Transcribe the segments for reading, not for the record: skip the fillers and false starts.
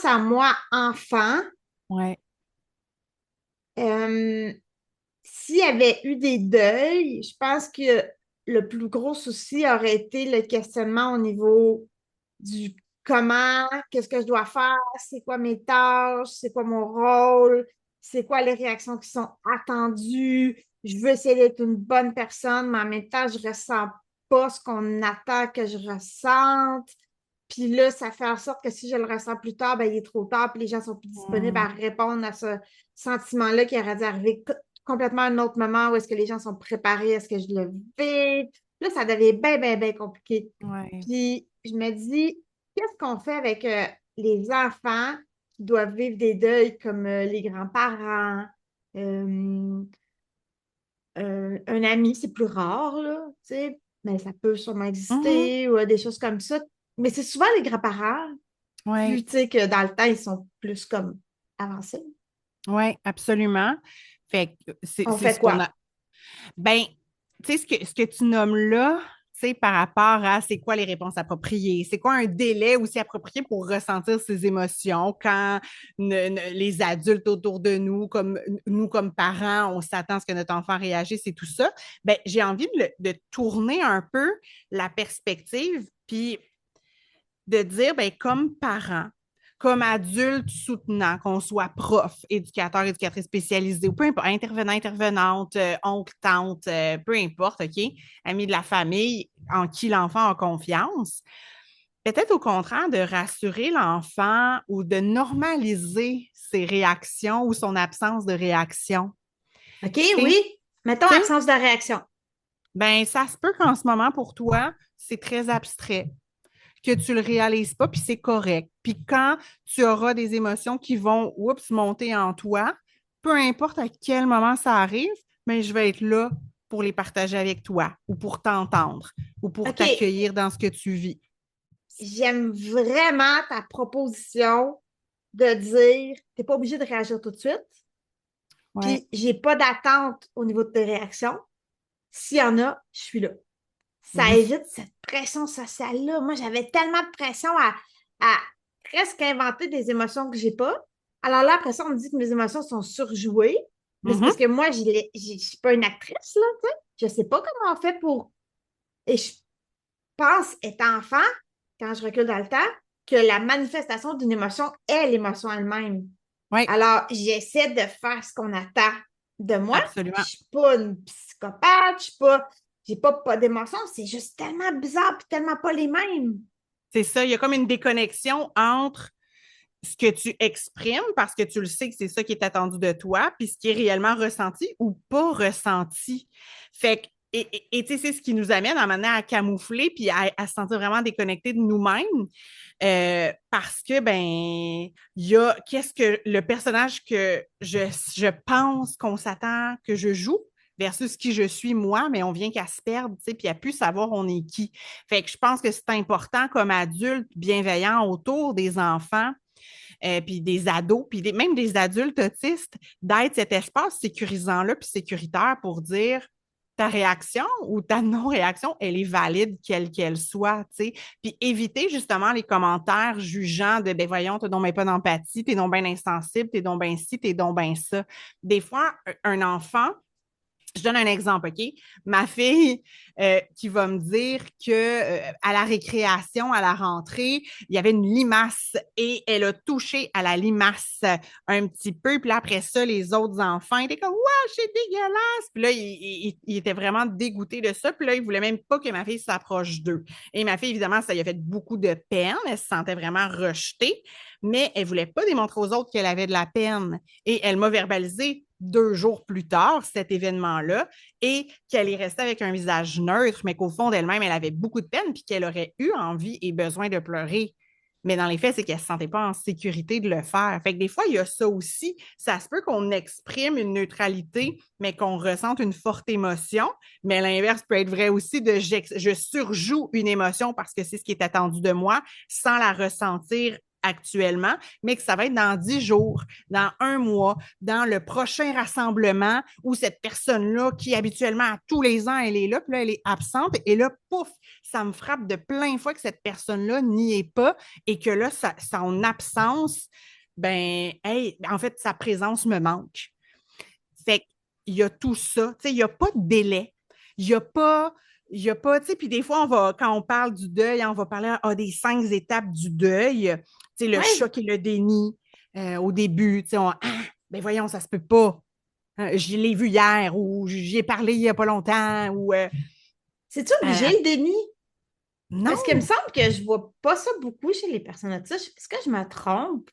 à moi, enfant, Ouais. euh, s'il y avait eu des deuils, je pense que le plus gros souci aurait été le questionnement au niveau du comment, qu'est-ce que je dois faire, c'est quoi mes tâches, c'est quoi mon rôle, c'est quoi les réactions qui sont attendues. Je veux essayer d'être une bonne personne, mais en même temps, je ressens pas ce qu'on attend que je ressente. Puis là, ça fait en sorte que si je le ressens plus tard, ben, il est trop tard, puis les gens sont plus disponibles Hmm. à répondre à ce sentiment-là qui aurait dû arriver complètement à un autre moment où est-ce que les gens sont préparés à ce que je le vive. Là, ça devient bien, bien, bien compliqué. Ouais. Puis je me dis, qu'est-ce qu'on fait avec les enfants qui doivent vivre des deuils comme les grands-parents, euh, un ami, c'est plus rare, là, tu sais, mais ça peut sûrement Mhm. exister ou des choses comme ça. Mais c'est souvent les grands-parents, Ouais. vu, tu sais, que dans le temps, ils sont plus comme avancés. Ouais, absolument. Fait que On c'est fait ce qu'on quoi? a. Ben, tu sais, ce que tu nommes là, tu sais, par rapport à c'est quoi les réponses appropriées, c'est quoi un délai aussi approprié pour ressentir ses émotions quand les adultes autour de nous, comme nous comme parents, on s'attend à ce que notre enfant réagisse et tout ça. Ben, j'ai envie de tourner un peu la perspective, puis de dire, ben, comme parents, comme adultes soutenants, qu'on soit prof, éducateur, éducatrice spécialisée, ou peu importe, intervenant, intervenante, oncle, tante, peu importe, OK, ami de la famille, en qui l'enfant a confiance. Peut-être au contraire de rassurer l'enfant ou de normaliser ses réactions ou son absence de réaction. OK, Tu oui. sais, Mettons tu sais, absence de réaction. ben ça se peut qu'en ce moment pour toi, c'est très abstrait, que tu le réalises pas, puis c'est correct. Puis quand tu auras des émotions qui vont, oups, monter en toi, peu importe à quel moment ça arrive, mais je vais être là pour les partager avec toi ou pour t'entendre ou pour OK, t'accueillir dans ce que tu vis. j'aime vraiment ta proposition de dire, t'es pas obligé de réagir tout de suite, Ouais. puis j'ai pas d'attente au niveau de tes réactions. S'il y en a, je suis là. Ça Oui. évite cette pression sociale-là. Moi, j'avais tellement de pression à presque inventer des émotions que j'ai pas. Alors là, après ça, on me dit que mes émotions sont surjouées. Mais c'est parce Mhm. que moi, je suis pas une actrice, là, tu sais. Je sais pas comment on fait pour. Et je pense, étant enfant, quand je recule dans le temps, que la manifestation d'une émotion est l'émotion elle-même. Oui, Alors, j'essaie de faire ce qu'on attend de moi. Je absolument. suis pas une psychopathe, je suis pas, j'ai pas d'émotions, c'est juste tellement bizarre et tellement pas les mêmes. C'est ça, il y a comme une déconnexion entre ce que tu exprimes parce que tu le sais que c'est ça qui est attendu de toi, puis ce qui est réellement ressenti ou pas ressenti. Fait que, tu sais, c'est ce qui nous amène à maintenant à camoufler puis à se sentir vraiment déconnecté de nous-mêmes. Parce que, ben, il y a qu'est-ce que le personnage que je pense qu'on s'attend que je joue versus qui je suis moi, mais on vient qu'à se perdre, tu sais, puis à plus savoir on est qui. Fait que je pense que c'est important comme adulte bienveillant autour des enfants puis des ados, puis même des adultes autistes, d'être cet espace sécurisant-là, puis sécuritaire pour dire ta réaction ou ta non-réaction, elle est valide, quelle qu'elle soit, tu sais. Puis éviter justement les commentaires jugeants de, ben voyons, t'as donc ben pas d'empathie, t'es donc bien insensible, t'es donc bien ci, t'es donc bien ça. Des fois, un enfant, je donne un exemple, OK? Ma fille qui va me dire que à la récréation, à la rentrée, il y avait une limace et elle a touché à la limace un petit peu. Puis là, après ça, les autres enfants étaient comme ouais, c'est dégueulasse. Puis là, il était vraiment dégoûté de ça. Puis là, il voulait même pas que ma fille s'approche d'eux. Et ma fille, évidemment, ça lui a fait beaucoup de peine. Elle se sentait vraiment rejetée, mais elle voulait pas démontrer aux autres qu'elle avait de la peine. Et elle m'a verbalisé 2 jours plus tard, cet événement-là, et qu'elle est restée avec un visage neutre, mais qu'au fond d'elle-même, elle avait beaucoup de peine, puis qu'elle aurait eu envie et besoin de pleurer. Mais dans les faits, c'est qu'elle ne se sentait pas en sécurité de le faire. Fait que des fois, il y a ça aussi. Ça se peut qu'on exprime une neutralité, mais qu'on ressente une forte émotion. Mais l'inverse peut être vrai aussi de je surjoue une émotion parce que c'est ce qui est attendu de moi sans la ressentir actuellement, mais que ça va être dans 10 jours, dans un mois, dans le prochain rassemblement où cette personne-là, qui habituellement à tous les ans, elle est là, puis là, elle est absente, et là, pouf, ça me frappe de plein fouet que cette personne-là n'y est pas et que là, son absence, ben, hey, en fait, sa présence me manque. Fait qu'il y a tout ça. Tu sais, il n'y a pas de délai. Il n'y a pas, tu sais, puis des fois, quand on parle du deuil, on va parler des 5 étapes du deuil. Tu sais, le Ouais. choc et le déni au début. Tu sais, ben voyons, ça se peut pas. Je l'ai vu hier ou j'y ai parlé il n'y a pas longtemps ou C'est-tu euh, obligé le déni? Parce qu'il me non, semble que je vois pas ça beaucoup chez les personnes autistes. Est-ce que je me trompe?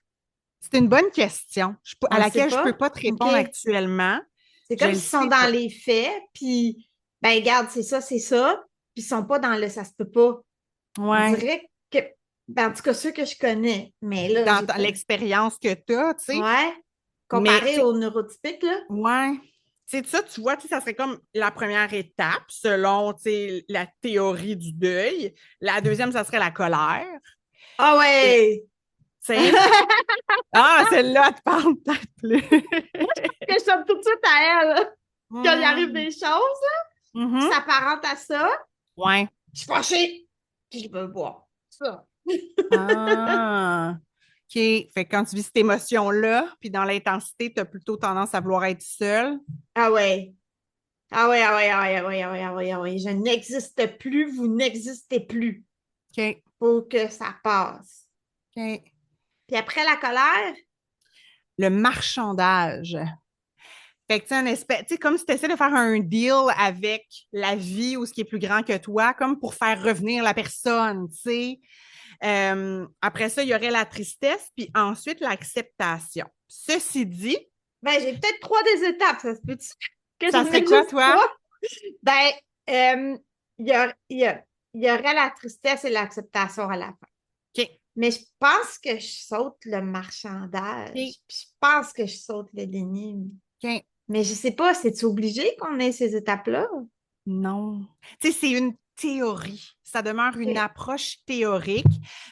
c'est une bonne question à On ne sait laquelle je ne peux pas. pas te OK. répondre actuellement. C'est Je comme le s'ils sont sais dans pas. les faits, puis, ben, regarde, c'est ça, puis ils sont pas dans le ça se peut pas. On Ouais. dirait que, ben, en tout cas, ceux que je connais, mais là, Dans j'ai pas. l'expérience que tu as, tu sais. Ouais. Mais, Comparé aux neurotypiques, là. ouais. C'est ça, tu vois, ça serait comme la première étape selon la théorie du deuil. La deuxième, ça serait la colère. Ah Et, ouais! tu sais, celle-là, tu parles peut-être plus. Que je sonne tout de suite à elle. Quand il arrive Hmm. des choses qui Mhm. s'apparentent à ça, Ouais. je suis fâchée, puis je veux boire. Ça. Ah. OK. Fait que quand tu vis cette émotion-là, puis dans l'intensité, tu as plutôt tendance à vouloir être seule. Ah ouais. Ah ouais, ah ouais, ah ouais, ah ouais, ah ouais, ah ouais, ah ouais. Je n'existe plus, vous n'existez plus. OK. Faut que ça passe. OK. Puis après la colère, Le marchandage. Fait que, tu sais, comme si tu essaies de faire un deal avec la vie ou ce qui est plus grand que toi, comme pour faire revenir la personne, tu sais. Après ça, il y aurait la tristesse, puis ensuite l'acceptation. Ceci dit, ben j'ai peut-être trois des étapes, ça se peut-tu que ça j'en ai serait quoi, juste toi? trois? Ben, il y aurait la tristesse et l'acceptation à la fin. OK. Mais je pense que je saute le marchandage, OK. puis je pense que je saute le déni. OK. Mais je sais pas, c'est-tu obligé qu'on ait ces étapes-là? Non. Tu sais, c'est une théorie. Ça demeure une OK. approche théorique.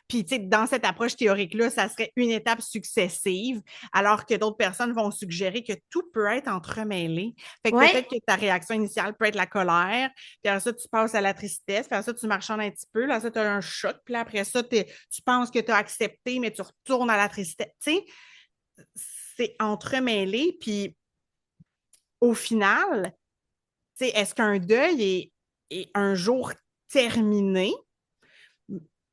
Puis, tu sais, dans cette approche théorique-là, ça serait une étape successive, alors que d'autres personnes vont suggérer que tout peut être entremêlé. Fait que Ouais. peut-être que ta réaction initiale peut être la colère, puis après ça, tu passes à la tristesse, puis après ça, tu marchandes un petit peu, là, ça, tu as un choc, puis là, après ça, tu penses que tu as accepté, mais tu retournes à la tristesse. Tu sais, c'est entremêlé, puis au final, tu sais, est-ce qu'un deuil est un jour terminé?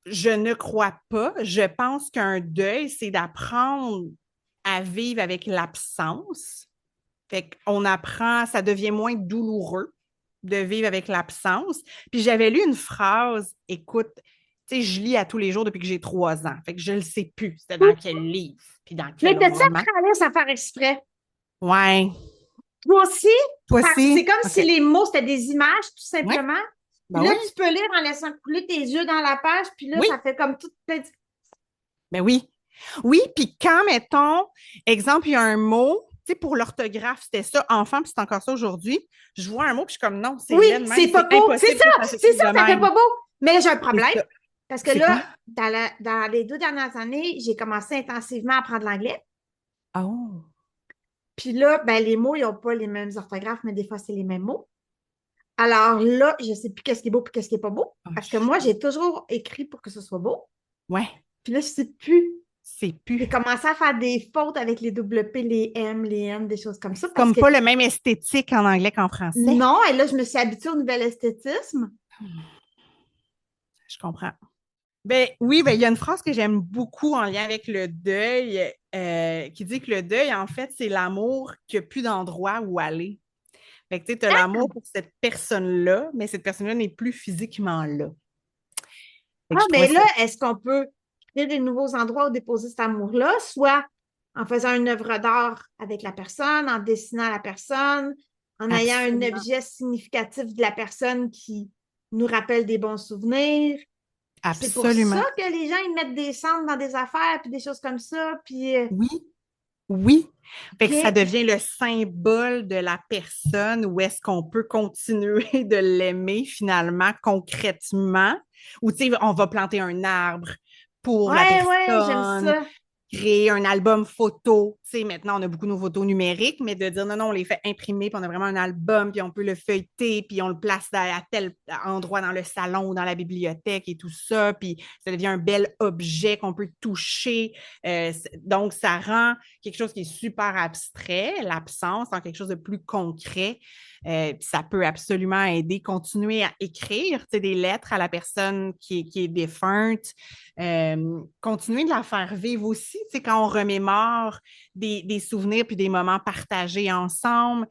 Je ne crois pas. Je pense qu'un deuil, c'est d'apprendre à vivre avec l'absence. Fait qu'on apprend, ça devient moins douloureux de vivre avec l'absence. Puis j'avais lu une phrase, écoute, tu sais, je lis à tous les jours depuis que j'ai 3 ans. Fait que je ne sais plus c'était dans quel livre, puis dans Mais quel t'as-tu roman. appris à lire sans faire exprès? Ouais. Toi aussi? Toi Parce que c'est aussi? comme si OK. les mots, c'était des images, tout Ouais. simplement. Puis Ben là, oui. tu peux lire en laissant couler tes yeux dans la page, puis là, Oui. ça fait comme tout. Ben oui. Oui, puis quand, mettons, exemple, il y a un mot, tu sais, pour l'orthographe, c'était ça, enfant, puis c'est encore ça aujourd'hui. Je vois un mot, puis je suis comme non, c'est Oui, laid de même, c'est pas c'est beau. impossible que ça C'est s'écrive ça, de ça fait même. pas beau. Mais là, j'ai un C'est problème. ça. Parce que C'est quoi? là, dans les 2 dernières années, j'ai commencé intensivement à apprendre l'anglais. Oh. Puis là, ben, les mots, ils n'ont pas les mêmes orthographes, mais des fois, c'est les mêmes mots. Alors là, je sais plus qu'est-ce qui est beau et qu'est-ce qui est pas beau. Oh, Parce que moi, j'ai toujours écrit pour que ce soit beau. ouais, Puis là, je sais plus. c'est plus. J'ai commencé à faire des fautes avec les double P, les M, les N, des choses comme ça. C'est Parce comme que pas le même esthétique en anglais qu'en français. non, et là, je me suis habituée au nouvel esthétisme. Je comprends. Ben oui, ben il y a une phrase que j'aime beaucoup en lien avec le deuil qui dit que le deuil, en fait, c'est l'amour qui n'a plus d'endroit où aller. Fait que tu as l'amour pour cette personne-là, mais cette personne-là n'est plus physiquement là. Fait que Ah, je trouvais mais là, ça. est-ce qu'on peut créer des nouveaux endroits où déposer cet amour-là, soit en faisant une œuvre d'art avec la personne, en dessinant la personne, en ayant un Absolument. objet significatif de la personne qui nous rappelle des bons souvenirs. C'est pour ça Absolument. que les gens, ils mettent des centres dans des affaires, puis des choses comme ça, puis Oui, oui. Fait que ça OK. devient le symbole de la personne où est-ce qu'on peut continuer de l'aimer finalement concrètement. Ou tu sais, on va planter un arbre pour la Ouais, j'aime personne, ça. créer un album photo. Tu sais, maintenant, on a beaucoup nos photos numériques, mais de dire non, non, on les fait imprimer, puis on a vraiment un album, puis on peut le feuilleter, puis on le place à tel endroit dans le salon ou dans la bibliothèque et tout ça, puis ça devient un bel objet qu'on peut toucher. Donc, ça rend quelque chose qui est super abstrait, l'absence, en quelque chose de plus concret. Puis ça peut absolument aider, continuer à écrire des lettres à la personne qui est défunte, continuer de la faire vivre aussi, quand on remémore des souvenirs puis des moments partagés ensemble,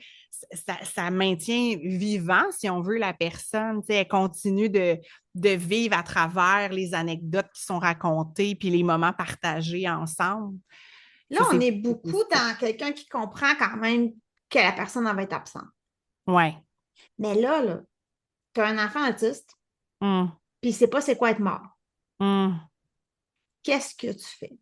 ça maintient vivant, si on veut, la personne. Elle continue de vivre à travers les anecdotes qui sont racontées puis les moments partagés ensemble. Là, Ça, on c'est est beaucoup dans quelqu'un qui comprend quand même que la personne en va être absente. ouais. Mais là, tu as un enfant autiste, Hum, puis il ne sait pas c'est quoi être mort. hum. Qu'est-ce que tu fais?